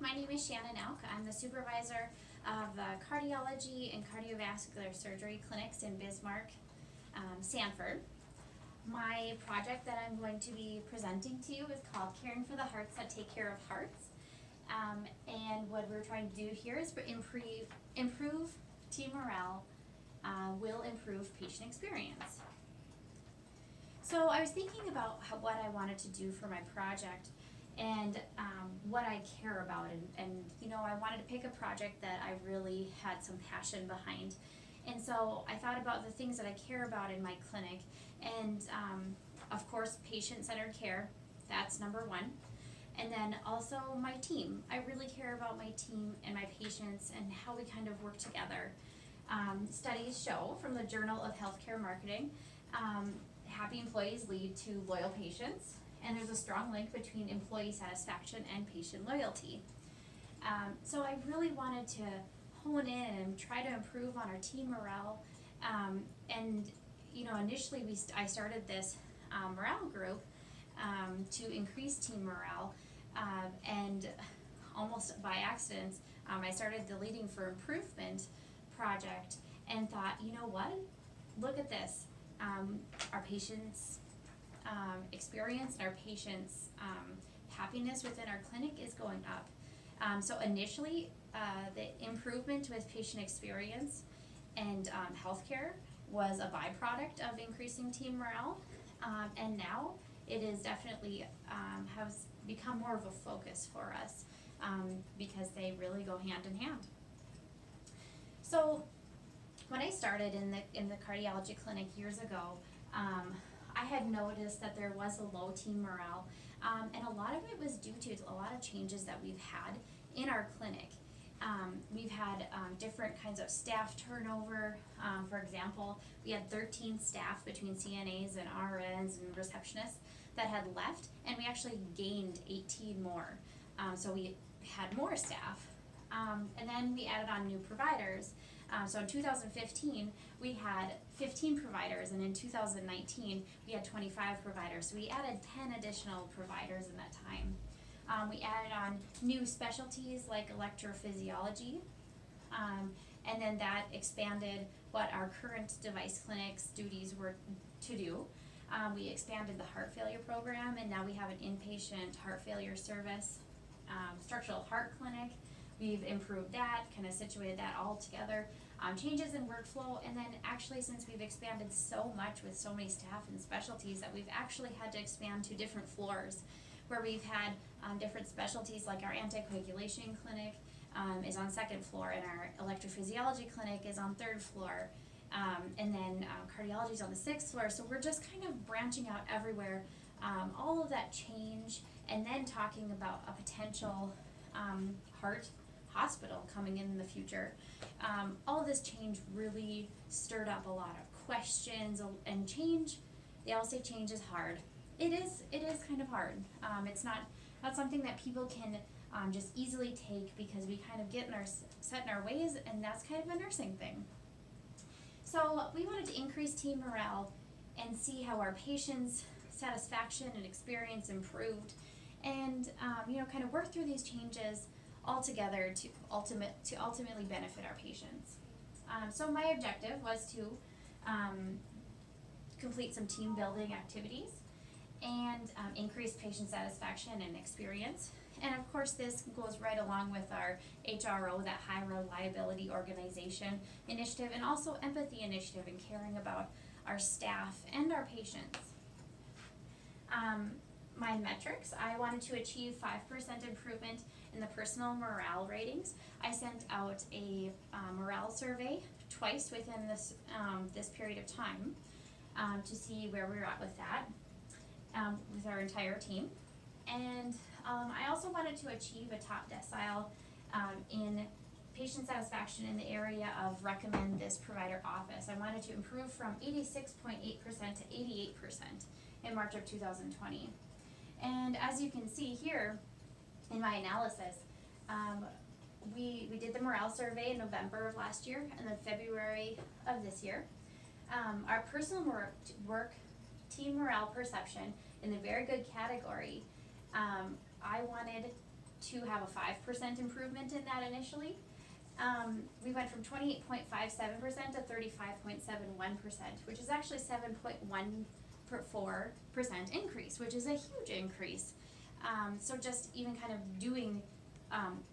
My name is Shannon Elk. I'm the supervisor of the cardiology and cardiovascular surgery clinics in Bismarck, Sanford. My project that I'm going to be presenting to you is called Caring for the Hearts That Take Care of Hearts. And what we're trying to do here is improve team morale, will improve patient experience. So I was thinking about what I wanted to do for my project and what I care about, and you know, I wanted to pick a project that I really had some passion behind. And so I thought about the things that I care about in my clinic, and of course patient-centered care, that's number one. And then also my team. I really care about my team and my patients and how we kind of work together. Studies show from the Journal of Healthcare Marketing, happy employees lead to loyal patients, and there's a strong link between employee satisfaction and patient loyalty. So I really wanted to hone in and try to improve on our team morale. And you know, initially I started this morale group to increase team morale, and almost by accident, I started the Leading for Improvement project and thought, you know what, look at this. Our patients' experience and our patients' happiness within our clinic is going up. So initially, the improvement with patient experience and healthcare was a byproduct of increasing team morale, and now it is definitely has become more of a focus for us, because they really go hand in hand. So when I started in the cardiology clinic years ago, I had noticed that there was a low team morale, and a lot of it was due to a lot of changes that we've had in our clinic. We've had different kinds of staff turnover. For example, we had 13 staff between CNAs and RNs and receptionists that had left, and we actually gained 18 more. So we had more staff. And then we added on new providers. So in 2015, we had 15 providers, and in 2019, we had 25 providers. So we added 10 additional providers in that time. We added on new specialties like electrophysiology, and then that expanded what our current device clinic's duties were to do. We expanded the heart failure program, and now we have an inpatient heart failure service, structural heart clinic. We've improved that, kind of situated that all together. Changes in workflow, and then actually since we've expanded so much with so many staff and specialties that we've actually had to expand to different floors, where we've had different specialties, like our anticoagulation clinic is on second floor, and our electrophysiology clinic is on third floor, and then cardiology is on the sixth floor. So we're just kind of branching out everywhere. All of that change, and then talking about a potential heart hospital coming in the future. All of this change really stirred up a lot of questions, and change, they all say change is hard. It is kind of hard. It's not something that people can just easily take, because we kind of get set in our ways, and that's kind of a nursing thing. So we wanted to increase team morale and see how our patients' satisfaction and experience improved, and you know, kind of work through these changes all together to ultimately benefit our patients. So my objective was to complete some team building activities and increase patient satisfaction and experience. And of course, this goes right along with our HRO, that high reliability organization initiative, and also empathy initiative, and caring about our staff and our patients. My metrics, I wanted to achieve 5% improvement in the personal morale ratings. I sent out a morale survey twice within this period of time to see where we were at with that, with our entire team. And I also wanted to achieve a top decile in patient satisfaction in the area of recommend this provider office. I wanted to improve from 86.8% to 88% in March of 2020. And as you can see here in my analysis, we did the morale survey in November of last year, and then February of this year. Our personal work team morale perception in the very good category, I wanted to have a 5% improvement in that initially. We went from 28.57% to 35.71%, which is actually 7.14% increase, which is a huge increase. So just even kind of doing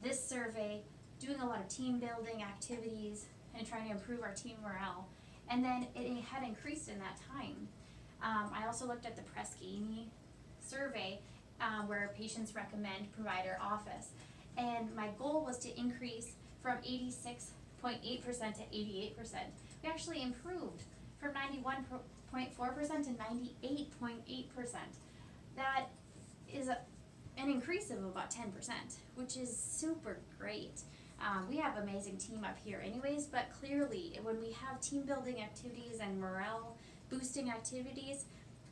this survey, doing a lot of team building activities and trying to improve our team morale, and then it had increased in that time. I also looked at the Press-Ganey survey where patients recommend provider office, and my goal was to increase from 86.8% to 88%. We actually improved from 91.4% to 98.8%. That is an increase of about 10%, which is super great. We have an amazing team up here anyways, but clearly when we have team building activities and morale boosting activities,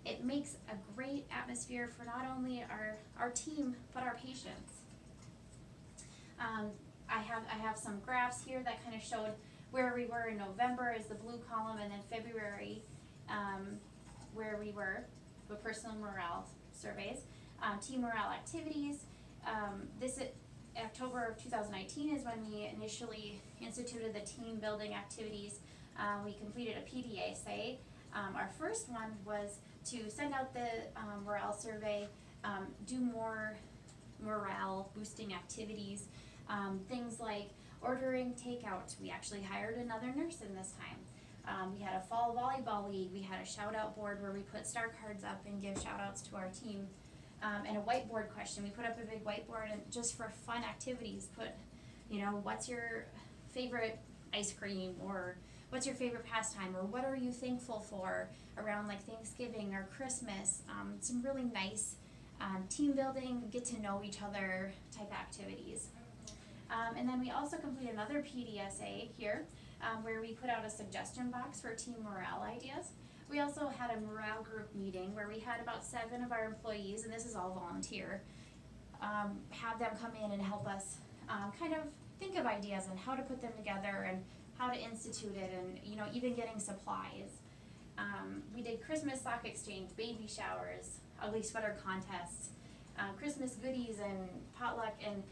it makes a great atmosphere for not only our team, but our patients. I have some graphs here that kind of showed where we were in November is the blue column, and then February where we were with personal morale surveys. Team morale activities. October of 2019 is when we initially instituted the team building activities. We completed a PDSA. Our first one was to send out the morale survey, do more morale boosting activities, things like ordering takeout. We actually hired another nurse in this time. We had a fall volleyball league. We had a shout out board where we put star cards up and give shout outs to our team. And a whiteboard question. We put up a big whiteboard and just for fun activities, put, what's your favorite ice cream, or what's your favorite pastime, or what are you thankful for around like Thanksgiving or Christmas. Some really nice team building, get to know each other type activities. And then we also completed another PDSA here where we put out a suggestion box for team morale ideas. We also had a morale group meeting where we had about 7 of our employees, and this is all volunteer, have them come in and help us kind of think of ideas and how to put them together and how to institute it, and even getting supplies. We did Christmas sock exchange, baby showers, ugly sweater contests, Christmas goodies and potluck, and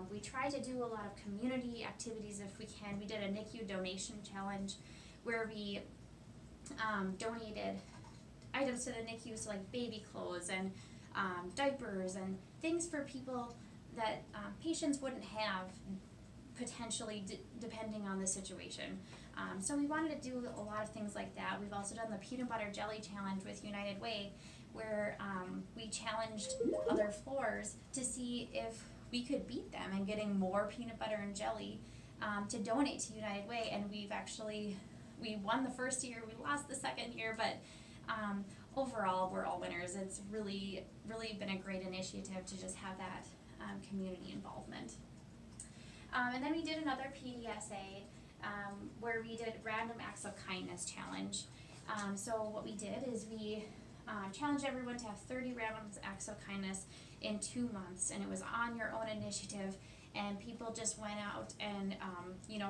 we try to do a lot of community activities if we can. We did a NICU donation challenge where we donated items to the NICU, so like baby clothes and diapers and things for people that patients wouldn't have potentially depending on the situation. So we wanted to do a lot of things like that. We've also done the peanut butter jelly challenge with United Way, where we challenged other floors to see if we could beat them in getting more peanut butter and jelly to donate to United Way, and we won the first year, we lost the second year, but overall we're all winners. It's really, really been a great initiative to just have that community involvement. And then we did another PDSA where we did random acts of kindness challenge. So what we did is we challenged everyone to have 30 random acts of kindness in 2 months, and it was on your own initiative, and people just went out and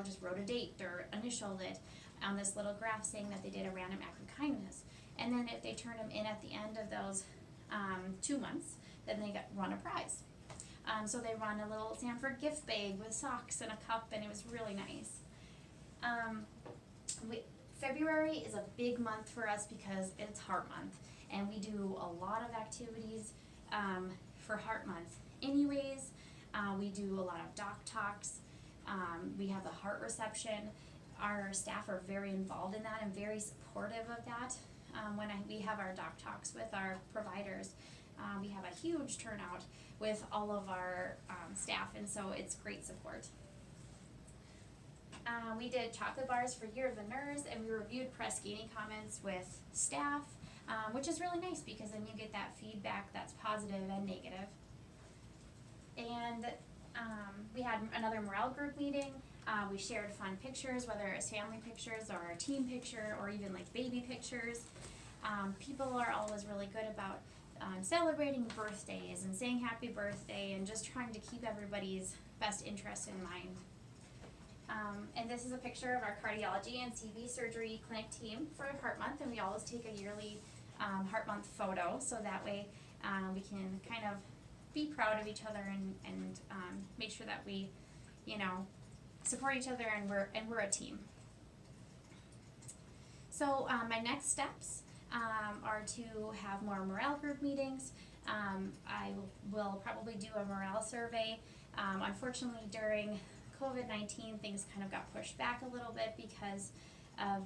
just wrote a date or initialed it on this little graph saying that they did a random act of kindness. And then if they turned them in at the end of those 2 months, then they won a prize. So they won a little Sanford gift bag with socks and a cup, and it was really nice. February is a big month for us because it's Heart Month, and we do a lot of activities for Heart Month. Anyways, we do a lot of doc talks. We have a heart reception. Our staff are very involved in that and very supportive of that. When we have our doc talks with our providers, we have a huge turnout with all of our staff, and so it's great support. We did chocolate bars for Year of the Nurse, and we reviewed Press-Ganey comments with staff, which is really nice because then you get that feedback that's positive and negative. And we had another morale group meeting. We shared fun pictures, whether it's family pictures or a team picture or even like baby pictures. People are always really good about celebrating birthdays and saying happy birthday and just trying to keep everybody's best interest in mind. And this is a picture of our cardiology and CV surgery clinic team for Heart Month, and we always take a yearly Heart Month photo, so that way we can kind of be proud of each other and make sure that we, you know, support each other and we're a team. So my next steps are to have more morale group meetings. I will probably do a morale survey. Unfortunately, during COVID-19, things kind of got pushed back a little bit because of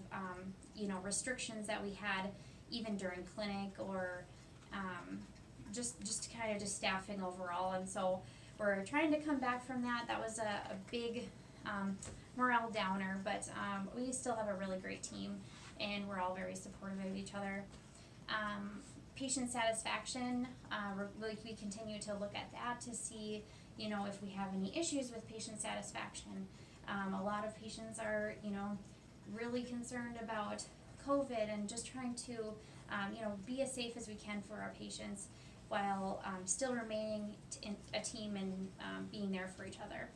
you know, restrictions that we had even during clinic, or just kind of just staffing overall. And so we're trying to come back from that. That was a big morale downer, but we still have a really great team, and we're all very supportive of each other. Patient satisfaction, we continue to look at that to see, you know, if we have any issues with patient satisfaction. A lot of patients are, you know, really concerned about COVID and just trying to, you know, be as safe as we can for our patients while still remaining in a team and being there for each other.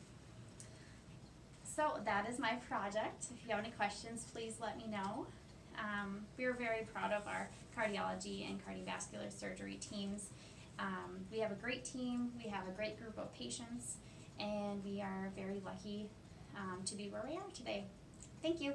So that is my project. If you have any questions, please let me know. We are very proud of our cardiology and cardiovascular surgery teams. We have a great team, we have a great group of patients, and we are very lucky to be where we are today. Thank you.